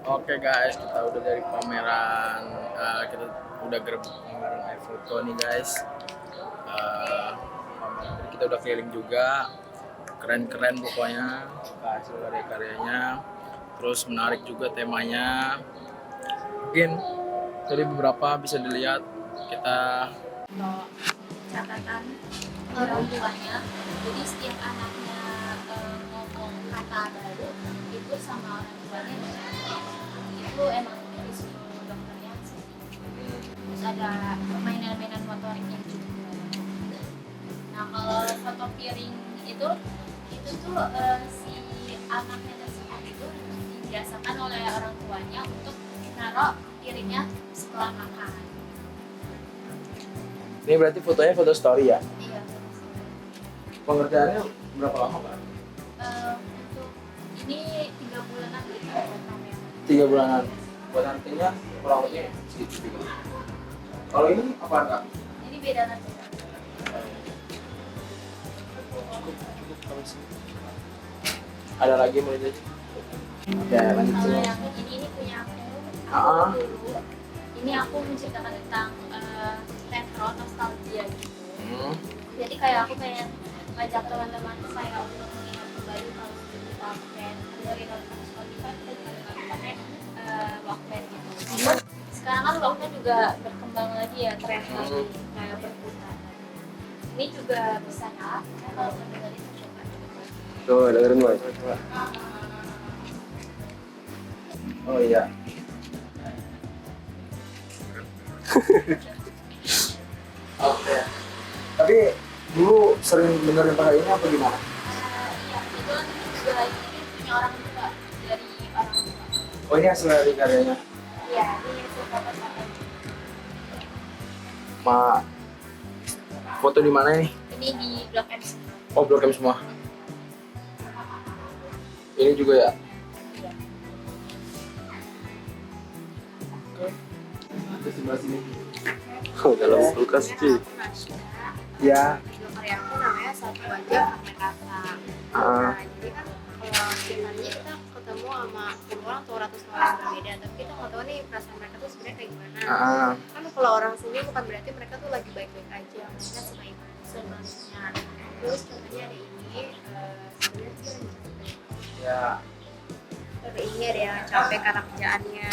Oke guys, kita udah dari pameran, kita udah gerbek pameran iPhoto nih guys. Kita udah keliling juga, keren-keren pokoknya hasil karya-karyanya. Terus menarik juga temanya. Mungkin dari beberapa bisa dilihat kita catatan orang tuanya. Jadi setiap anaknya ngomong kata baru itu sama orang tuanya itu emang disuruh dokternya sih. Terus ada mainan-mainan motoriknya juga. Nah kalau foto piring itu tuh si anaknya tersebut itu dibiasakan oleh orang tuanya untuk naruh piringnya setelah makan. ini berarti fotonya foto story ya? Iya. Pengerjaannya berapa lama Pak? Untuk ini 3 bulanan gitu buat pameran. 3 bulanan. Buat nantinya kurang lebih segitu juga. Kalau ini apa Kak? Ini beda nanti. Ada lagi mau jadi? Oke, lanjut Kalau dulu. yang ini punya aku dulu. Ini aku menceritakan tentang retro nostalgia gitu. Jadi kayak aku pengen ngajak teman-teman saya untuk mengingat kembali kalau kita dengerin lagu Spotify kita juga pakai Walkman gitu. Sekarang kan Walkman juga berkembang lagi ya, tren lagi kayak berputar. Ini juga bisa ya, kalau mendengarin coba. Tuh, dengerin boy. Oh iya. Oke. Tapi dulu sering dengerin pakai ini apa gimana? Iya, itu kan juga ini punya orang tua dari orang tua. Oh ini hasil dari karyanya. Iya, ini itu foto-foto. Foto di mana ini? Ini di Blok M. Oh Blok M semua. Ini juga ya. Iya. Di sebelah sini. Oh, dalam kulkas cuy. Ya. Video karya aku namanya Satu Wajah Fragmen Rasa. Ah. Nah, jadi kan kalau sebenarnya kita ketemu sama puluhan atau ratusan orang yang berbeda, tapi kita nggak tahu nih perasaan mereka tuh sebenarnya kayak gimana. Kan kalau orang sini bukan berarti mereka tuh lagi baik-baik aja, mereka sebenarnya. Terus contohnya ada ini, sebenarnya dia lagi capek. Ya. Tapi ini ada yang capek karena kerjaannya.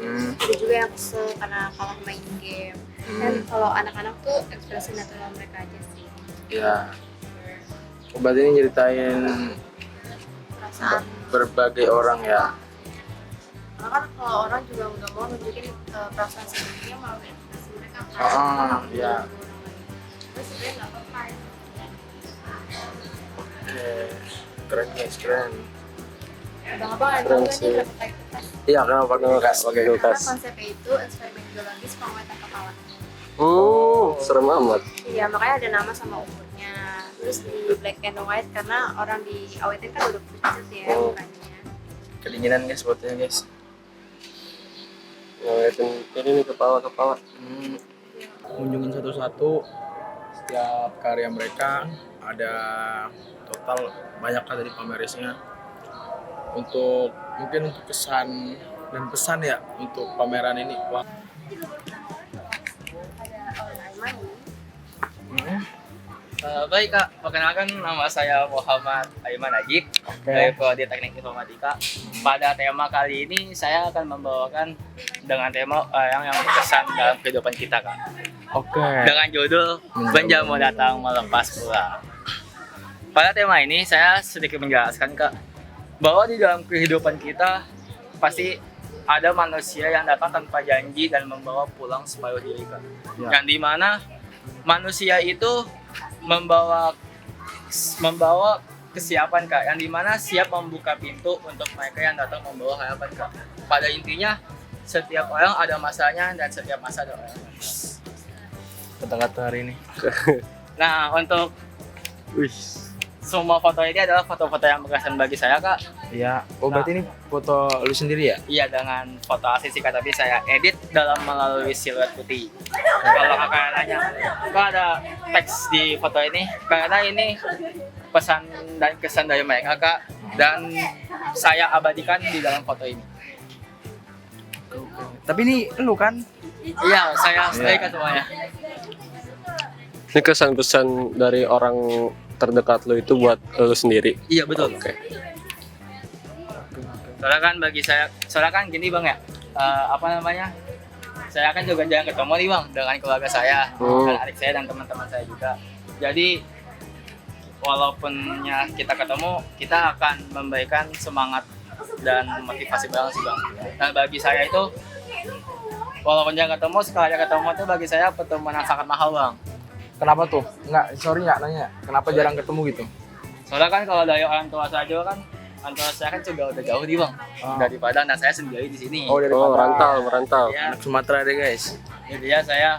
Ada juga yang kesel karena kalah main game. Dan kalau anak-anak tuh ekspresi natural mereka aja sih. Ya. Obat ini nyeritain Perasaan. berbagai orang ya. Karena kan kalau orang juga nggak mau nunjukin perasaan sendirinya melalui ekspresi mereka kan. Iya. Terus sebenarnya nggak apa-apa. Oke. Keren guys, keren. Abang-abang ada Keren juga nih sih. berapa pakai kertas. Iya, kenapa pakai kulkas? Pakai Karena kulkas. konsepnya itu eksperimen biologis pengawetan kepala. Serem amat. Iya, makanya ada nama sama umurnya. Terus di black and white karena orang diawetin kan udah pucat ya mukanya. Kedinginan guys fotonya guys. Ngeliatin ini nih kepala. Kunjungin satu-satu setiap karya mereka, ada total banyak ada di pamerisnya. Untuk mungkin untuk kesan dan pesan ya untuk pameran ini. Wah. Baik Kak, perkenalkan nama saya Muhammad Aiman Najib dari Prodi Teknik Informatika. Pada tema kali ini saya akan membawakan dengan tema yang berkesan dalam kehidupan kita Kak. Oke. Dengan judul Benja Mau Datang Melepas Pulang. Pada tema ini saya sedikit menjelaskan Kak, bahwa di dalam kehidupan kita pasti ada manusia yang datang tanpa janji dan membawa pulang separuh diri Kak. Ya. Yang dimana manusia itu membawa kesiapan Kak, yang dimana siap membuka pintu untuk mereka yang datang membawa harapan Kak. Pada intinya setiap orang ada masanya dan setiap masa ada orang. Kata-kata hari ini. Nah untuk semua foto ini adalah foto-foto yang berkesan bagi saya Kak. Iya. Oh berarti ini foto lu sendiri ya? Iya, dengan foto asli sih Kak, tapi saya edit dalam melalui siluet putih. Kalau kakak nanya, Kak ada teks di foto ini? Karena ini pesan dan kesan dari mereka Kak, dan saya abadikan di dalam foto ini. Tapi ini lu kan? Iya, saya setrika semuanya. Ini kesan pesan dari orang terdekat lo itu buat lo sendiri. Iya betul. Oke. Soalnya kan gini bang ya, apa namanya? Saya kan juga jarang ketemu nih bang dengan keluarga saya, dan adik saya dan teman-teman saya juga. Jadi walaupunnya kita ketemu, kita akan memberikan semangat dan motivasi bareng sih bang. Nah bagi saya itu, walaupun jarang ketemu, sekali ketemu itu bagi saya pertemuan yang sangat mahal bang. Kenapa tuh? Nggak nanya. Kenapa jarang ketemu gitu? Soalnya kan kalau dari orang tua saya juga kan, orang tua saya kan juga udah jauh nih bang, dari Padang, dan saya sendiri di sini. Oh, dari Oh, Padang. merantau. Ya, Anak Sumatera deh guys. jadi ya saya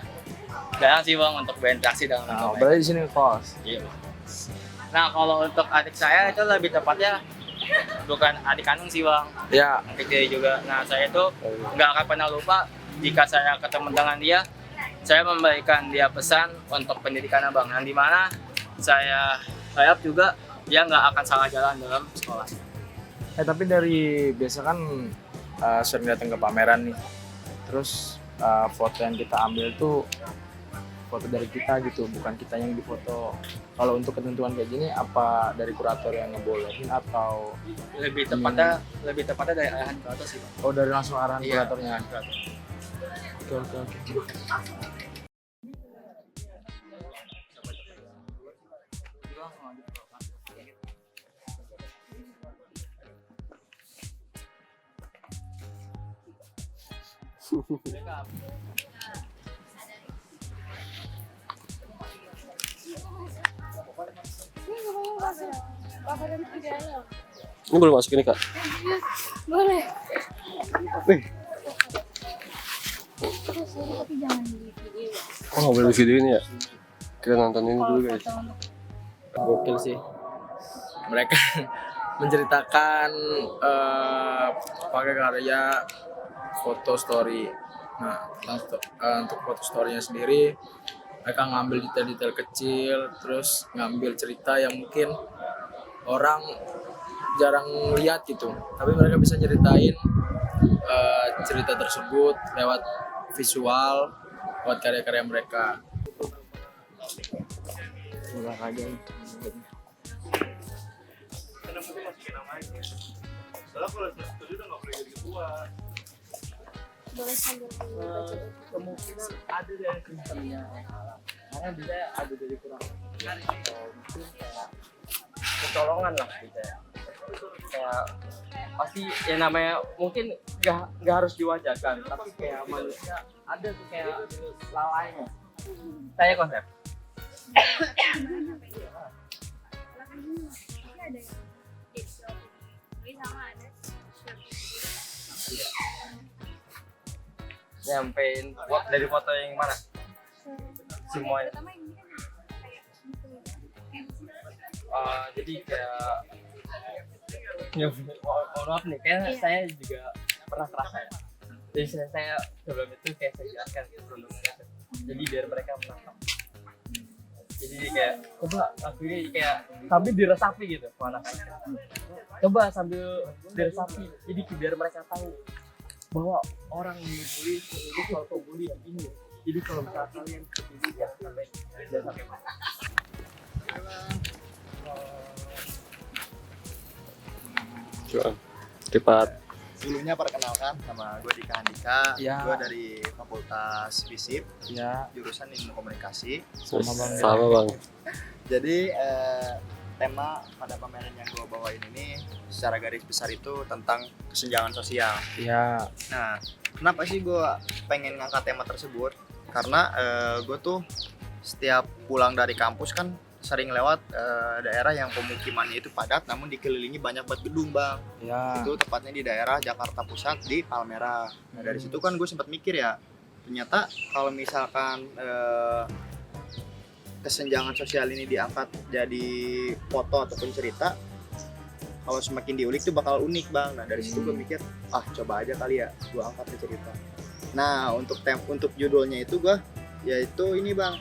jarang sih bang untuk berinteraksi dengan orang Nah, tua. berarti di sini kos. Iya. Nah kalau untuk adik saya itu lebih tepatnya bukan adik kandung sih bang, Ya, adik dia juga. Nah saya itu nggak akan pernah lupa jika saya ketemu dengan dia, saya memberikan dia pesan untuk pendidikannya bang, yang dimana saya harap juga dia nggak akan salah jalan dalam sekolah. tapi dari biasa kan sering datang ke pameran nih. Terus foto yang kita ambil tuh foto dari kita gitu, bukan kita yang difoto. Kalau untuk ketentuan kayak gini, apa dari kurator yang ngebolehin atau Lebih tepatnya dari arahan kurator sih bang. oh dari langsung arahan Iya. kuratornya? Kurator. Oke. Ini boleh masuk ini kak? Boleh. Wih. Tapi jangan di video. Oh nggak boleh di video ini ya? Kita nonton ini dulu guys. Gokil sih. Mereka menceritakan pakai karya foto story. Nah, untuk foto story-nya sendiri, mereka ngambil detail-detail kecil, terus ngambil cerita yang mungkin orang jarang lihat gitu. Tapi mereka bisa ceritain cerita tersebut lewat visual, lewat karya-karya mereka. Boleh sambil baca. Kemungkinan ada dari sistemnya karena bisa ada dari kurang mungkin kayak kecolongan lah gitu ya, kayak pasti ya namanya mungkin nggak harus diwajarkan, tapi kayak manusia ada tuh kayak lalainya. Saya konsep nyampein dari foto yang mana semuanya. Jadi kayak ya, mohon maaf nih, kayaknya saya juga pernah kerasa ya. Jadi saya sebelum itu kayak saya jelaskan sebelumnya, jadi biar mereka menangkap. Jadi kayak coba akhirnya kayak sambil diresapi gitu mana kayak. Coba sambil diresapi, jadi biar mereka tahu bahwa orang yang dibully itu suatu bully yang ini. Jadi kalau misalnya kalian kebuli jangan sampai Coba. Cepat. Dulunya perkenalkan, nama gue Dika Handika, Ya. gue dari Fakultas FISIP, Ya, jurusan Ilmu Komunikasi. Sama bang. Jadi tema pada pameran yang gue bawain ini secara garis besar itu tentang kesenjangan sosial. ya. Nah, kenapa sih gue pengen ngangkat tema tersebut? Karena gue tuh setiap pulang dari kampus kan sering lewat daerah yang pemukimannya itu padat namun dikelilingi banyak banget gedung bang. Ya. Itu tepatnya di daerah Jakarta Pusat di Palmerah. Nah dari situ kan gue sempat mikir ya, ternyata kalau misalkan kesenjangan sosial ini diangkat jadi foto ataupun cerita, kalau semakin diulik tuh bakal unik bang. Nah dari situ gue mikir, coba aja kali ya gue angkat ke cerita. Nah untuk judulnya itu gue yaitu ini bang,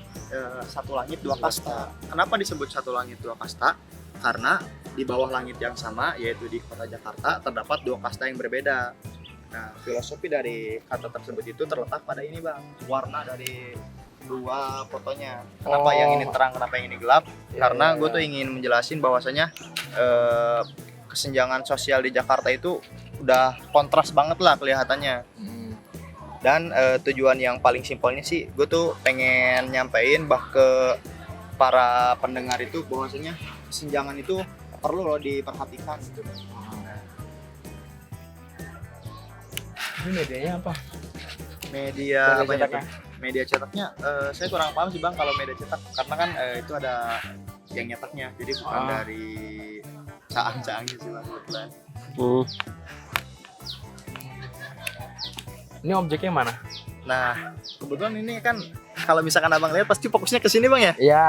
Satu Langit Dua Kasta. Kenapa disebut Satu Langit Dua Kasta? Karena di bawah langit yang sama, yaitu di kota Jakarta, terdapat dua kasta yang berbeda. Nah, filosofi dari kata tersebut itu terletak pada ini bang, warna dari dua fotonya. Kenapa Oh. yang ini terang, kenapa yang ini gelap? Ya, Karena ya, gue ya. tuh ingin menjelasin bahwasanya kesenjangan sosial di Jakarta itu udah kontras banget lah kelihatannya. Hmm. Dan tujuan yang paling simpelnya sih, gue tuh pengen nyampein ke para pendengar itu bahwasanya kesenjangan itu perlu loh diperhatikan gitu. Ini medianya apa? Media apa ya? cetaknya? Media cetaknya saya kurang paham sih bang kalau media cetak, karena kan itu ada yang nyetaknya, jadi bukan Ah. dari caang-caangnya sih bang kebetulan. Hmm. Ini objeknya mana? Nah kebetulan ini kan kalau misalkan abang lihat pasti fokusnya ke sini bang ya. Iya.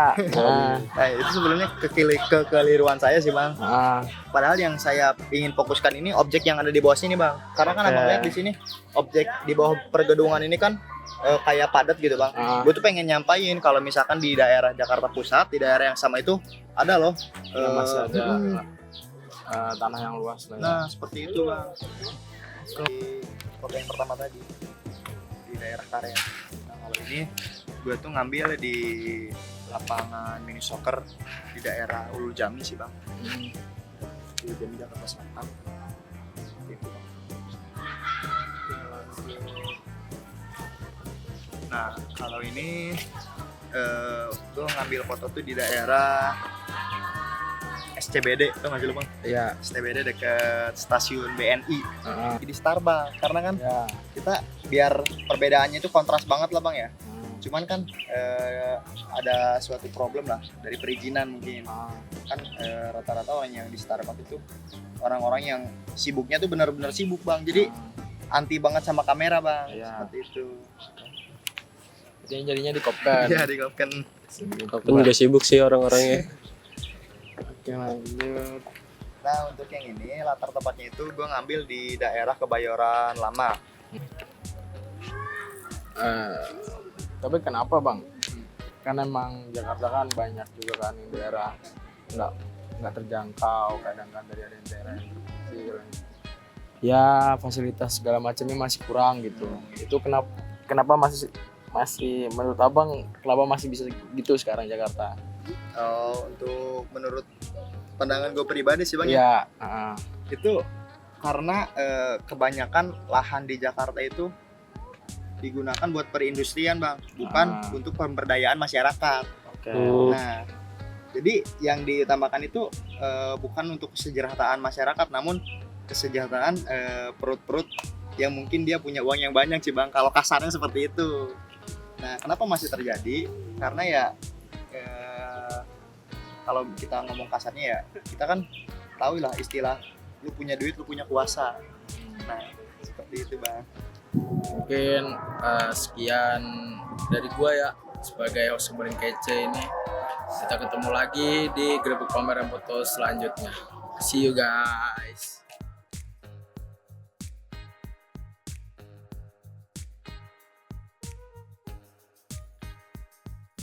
Nah itu sebelumnya kekeliruan saya sih bang. Padahal yang saya ingin fokuskan ini objek yang ada di bawah sini bang. Karena kan Oke. abang lihat di sini objek di bawah pergedungan ini kan kayak padat gitu bang. Gue tuh pengen nyampain kalau misalkan di daerah Jakarta Pusat, di daerah yang sama itu ada loh. Masih ada mm, tanah yang luas lah ya. Nah seperti itu bang. Di foto yang pertama tadi di daerah Karet. Nah kalau ini gue tuh ngambil di lapangan mini soccer di daerah Ulu Jami sih bang. Hmm. Ulu Jami Jakarta Selatan. Gitu, Bang. Nah kalau ini gue ngambil foto tuh di daerah SCBD, tuh nggak sih lu bang? Iya. SCBD deket stasiun BNI Heeh. di Starbucks, karena kan Ya. kita biar perbedaannya itu kontras banget lah bang ya. Hmm. Cuman kan ada suatu problem lah dari perizinan mungkin. Kan rata-rata orang yang di Starbucks itu orang-orang yang sibuknya tuh benar-benar sibuk bang, jadi anti banget sama kamera bang. Iya. Seperti itu. Jadinya dikopkan. Iya di kan. Tapi nggak sibuk sih orang-orangnya. Oke, lanjut. Nah untuk yang ini latar tempatnya itu gue ngambil di daerah Kebayoran Lama. Tapi kenapa bang? Kan emang Jakarta kan banyak juga kan yang daerah nggak terjangkau, kadang kan dari ada yang daerah yang kecil. Ya fasilitas segala macamnya masih kurang gitu. Itu kenapa masih menurut abang kenapa masih bisa gitu sekarang Jakarta? Untuk menurut pandangan gue pribadi sih bang ya, Iya. itu karena kebanyakan lahan di Jakarta itu digunakan buat perindustrian bang, bukan untuk pemberdayaan masyarakat. Oke. Nah, jadi yang ditambahkan itu bukan untuk kesejahteraan masyarakat, namun kesejahteraan perut-perut yang mungkin dia punya uang yang banyak sih bang. Kalau kasarnya seperti itu. Nah, kenapa masih terjadi? Karena ya kalau kita ngomong kasarnya ya, kita kan tahu lah istilah lu punya duit, lu punya kuasa. Nah, seperti itu bang. Mungkin sekian dari gua ya sebagai host Seberin Kece ini. Kita ketemu lagi di Grebek Pameran Foto selanjutnya. See you guys.